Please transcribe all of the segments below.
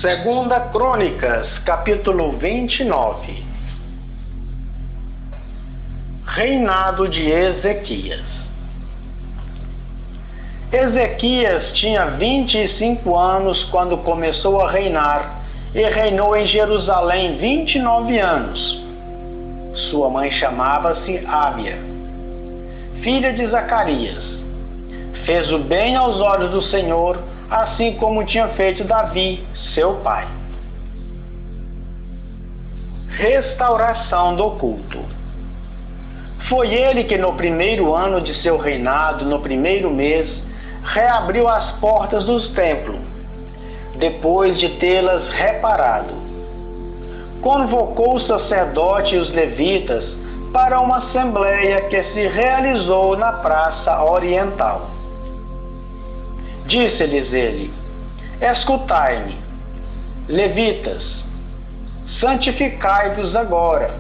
Segunda Crônicas, capítulo 29. Reinado de Ezequias. Ezequias tinha 25 anos quando começou a reinar e reinou em Jerusalém 29 anos. Sua mãe chamava-se Ábia, filha de Zacarias. Fez o bem aos olhos do Senhor, assim como tinha feito Davi, seu pai. Restauração do culto. Foi ele que no primeiro ano de seu reinado, no primeiro mês, reabriu as portas dos templos, depois de tê-las reparado. Convocou os sacerdotes e os levitas para uma assembleia que se realizou na Praça Oriental. Disse-lhes ele: escutai-me, levitas, santificai-vos agora,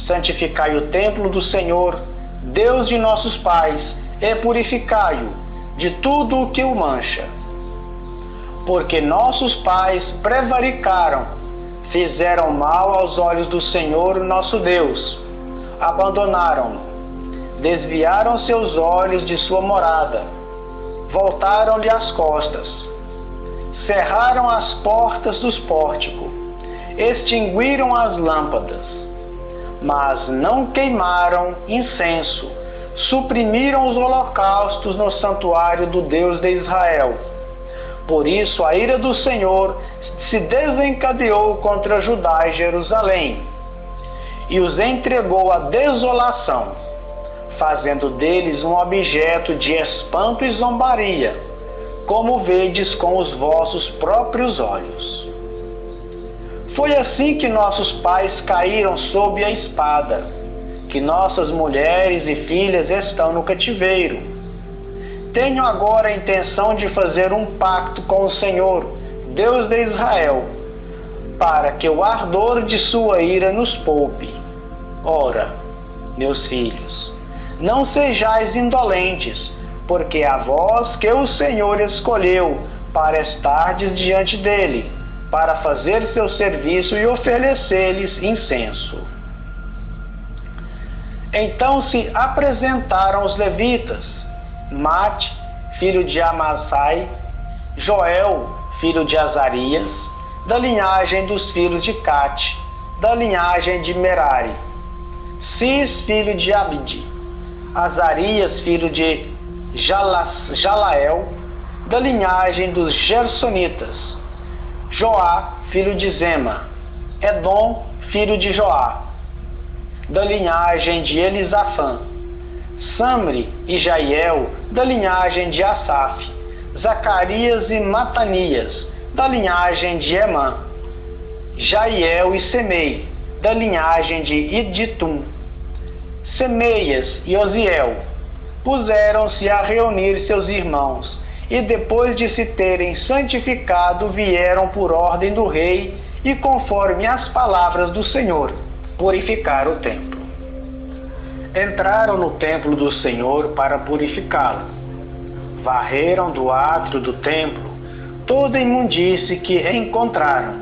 santificai o templo do Senhor, Deus de nossos pais, e purificai-o de tudo o que o mancha. Porque nossos pais prevaricaram, fizeram mal aos olhos do Senhor nosso Deus, abandonaram-no, desviaram seus olhos de sua morada, voltaram-lhe as costas, cerraram as portas dos pórticos, extinguiram as lâmpadas, mas não queimaram incenso, suprimiram os holocaustos no santuário do Deus de Israel. Por isso a ira do Senhor se desencadeou contra Judá e Jerusalém, e os entregou à desolação, fazendo deles um objeto de espanto e zombaria, como vedes com os vossos próprios olhos. Foi assim que nossos pais caíram sob a espada, que nossas mulheres e filhas estão no cativeiro. Tenho agora a intenção de fazer um pacto com o Senhor, Deus de Israel, para que o ardor de sua ira nos poupe. Ora, meus filhos, não sejais indolentes, porque a vós que o Senhor escolheu para estardes diante dele, para fazer seu serviço e oferecer-lhes incenso. Então se apresentaram os levitas, Mate, filho de Amassai, Joel, filho de Azarias, da linhagem dos filhos de Cate, da linhagem de Merari, Cis, filho de Abide, Azarias, filho de Jalael, da linhagem dos Gersonitas, Joá, filho de Zema, Edom, filho de Joá, da linhagem de Elisafã, Samri e Jaiel, da linhagem de Asaf, Zacarias e Matanias, da linhagem de Emã, Jaiel e Semei, da linhagem de Iditum, Semeias e Osiel, puseram-se a reunir seus irmãos, e depois de se terem santificado, vieram por ordem do rei, e conforme as palavras do Senhor, purificar o templo. Entraram no templo do Senhor para purificá-lo. Varreram do átrio do templo toda a imundície que encontraram,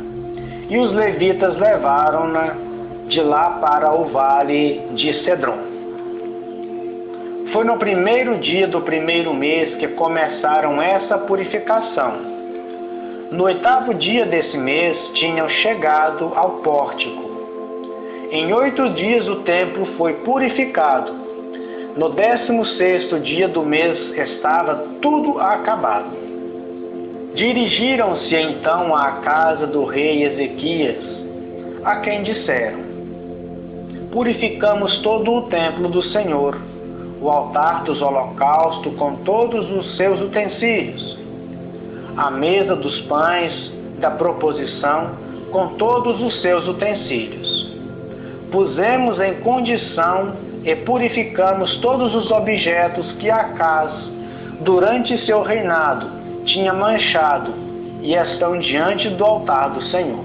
e os levitas levaram-na de lá para o vale de Cedron. Foi no primeiro dia do primeiro mês que começaram essa purificação. No 8º dia desse mês tinham chegado ao pórtico. Em 8 dias o templo foi purificado. No 16º dia do mês estava tudo acabado. Dirigiram-se então à casa do rei Ezequias, a quem disseram: purificamos todo o templo do Senhor, o altar dos holocaustos com todos os seus utensílios, a mesa dos pães da proposição com todos os seus utensílios. Pusemos em condição e purificamos todos os objetos que Acaz, durante seu reinado, tinha manchado e estão diante do altar do Senhor.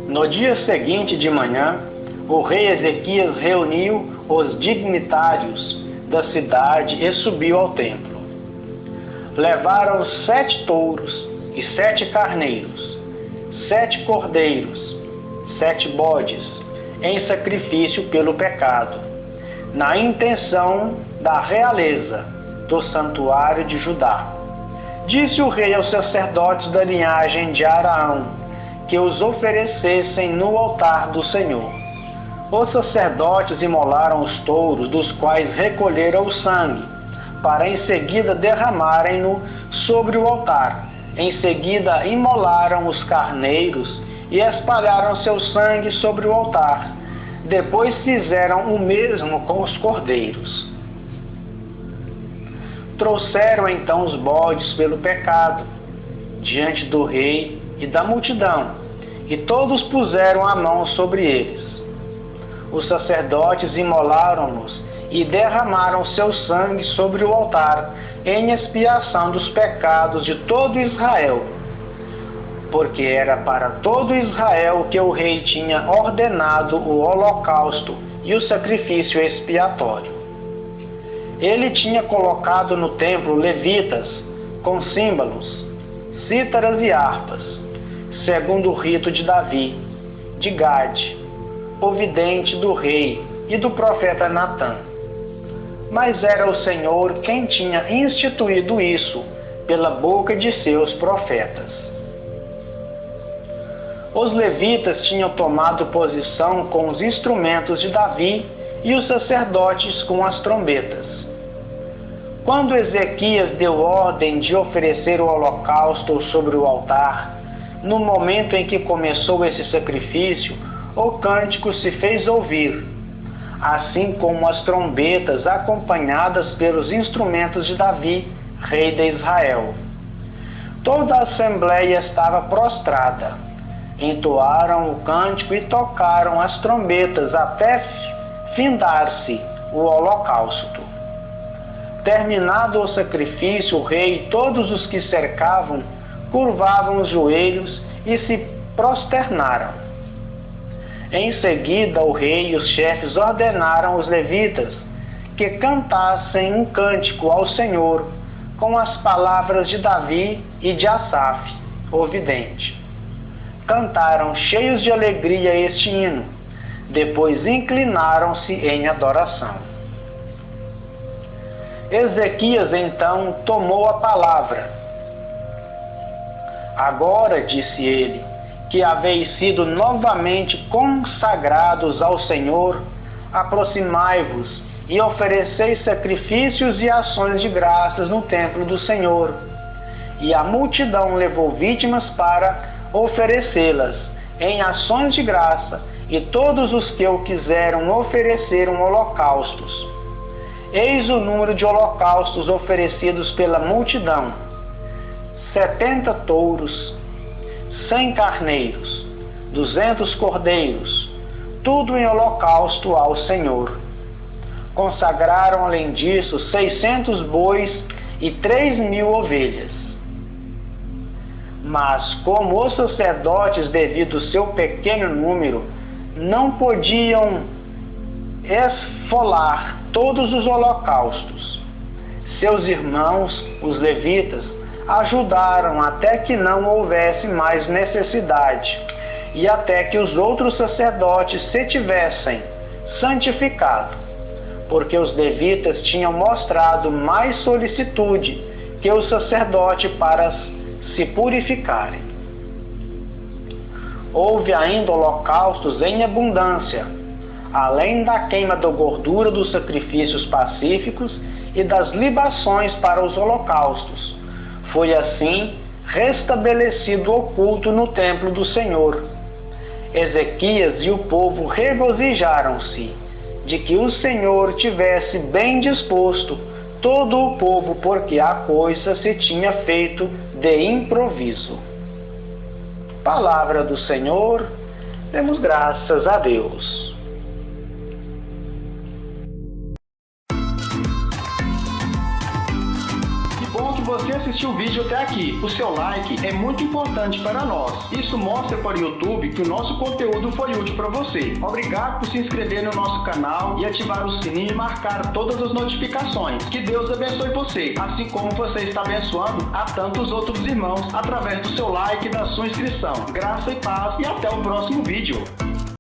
No dia seguinte de manhã, o rei Ezequias reuniu os dignitários da cidade e subiu ao templo. Levaram 7 touros e 7 carneiros, 7 cordeiros, 7 bodes, em sacrifício pelo pecado, na intenção da realeza do santuário de Judá. Disse o rei aos sacerdotes da linhagem de Araão que os oferecessem no altar do Senhor. Os sacerdotes imolaram os touros, dos quais recolheram o sangue, para em seguida derramarem-no sobre o altar. Em seguida imolaram os carneiros e espalharam seu sangue sobre o altar. Depois fizeram o mesmo com os cordeiros. Trouxeram então os bodes pelo pecado diante do rei e da multidão, e todos puseram a mão sobre eles. Os sacerdotes imolaram-nos e derramaram seu sangue sobre o altar, em expiação dos pecados de todo Israel, porque era para todo Israel que o rei tinha ordenado o holocausto e o sacrifício expiatório. Ele tinha colocado no templo levitas com símbolos, cítaras e harpas, segundo o rito de Davi, de Gade, o vidente do rei e do profeta Natã. Mas era o Senhor quem tinha instituído isso pela boca de seus profetas. Os levitas tinham tomado posição com os instrumentos de Davi e os sacerdotes com as trombetas. Quando Ezequias deu ordem de oferecer o holocausto sobre o altar, no momento em que começou esse sacrifício, o cântico se fez ouvir, assim como as trombetas acompanhadas pelos instrumentos de Davi, rei de Israel. Toda a assembleia estava prostrada. Entoaram o cântico e tocaram as trombetas até findar-se o holocausto. Terminado o sacrifício, o rei e todos os que cercavam curvavam os joelhos e se prosternaram. Em seguida, o rei e os chefes ordenaram aos levitas que cantassem um cântico ao Senhor com as palavras de Davi e de Asaf, o vidente. Cantaram cheios de alegria este hino, depois inclinaram-se em adoração. Ezequias então tomou a palavra. Agora, disse ele, que haveis sido novamente consagrados ao Senhor, aproximai-vos e ofereceis sacrifícios e ações de graças no templo do Senhor. E a multidão levou vítimas para oferecê-las em ações de graça, e todos os que o quiseram ofereceram holocaustos. Eis o número de holocaustos oferecidos pela multidão: 70 touros, 100 carneiros, 200 cordeiros, tudo em holocausto ao Senhor. Consagraram, além disso, 600 bois e 3.000 ovelhas. Mas, como os sacerdotes, devido ao seu pequeno número, não podiam esfolar todos os holocaustos, seus irmãos, os levitas, ajudaram até que não houvesse mais necessidade e até que os outros sacerdotes se tivessem santificado, porque os levitas tinham mostrado mais solicitude que o sacerdote para se purificarem. Houve ainda holocaustos em abundância, além da queima da gordura dos sacrifícios pacíficos e das libações para os holocaustos. Foi assim restabelecido o culto no templo do Senhor. Ezequias e o povo regozijaram-se de que o Senhor tivesse bem disposto todo o povo, porque a coisa se tinha feito de improviso. Palavra do Senhor, demos graças a Deus. você assistiu o vídeo até aqui, o seu like é muito importante para nós. Isso mostra para o YouTube que o nosso conteúdo foi útil para você. Obrigado por se inscrever no nosso canal e ativar o sininho e marcar todas as notificações. Que Deus abençoe você, assim como você está abençoando a tantos outros irmãos através do seu like e da sua inscrição. Graça e paz e até o próximo vídeo.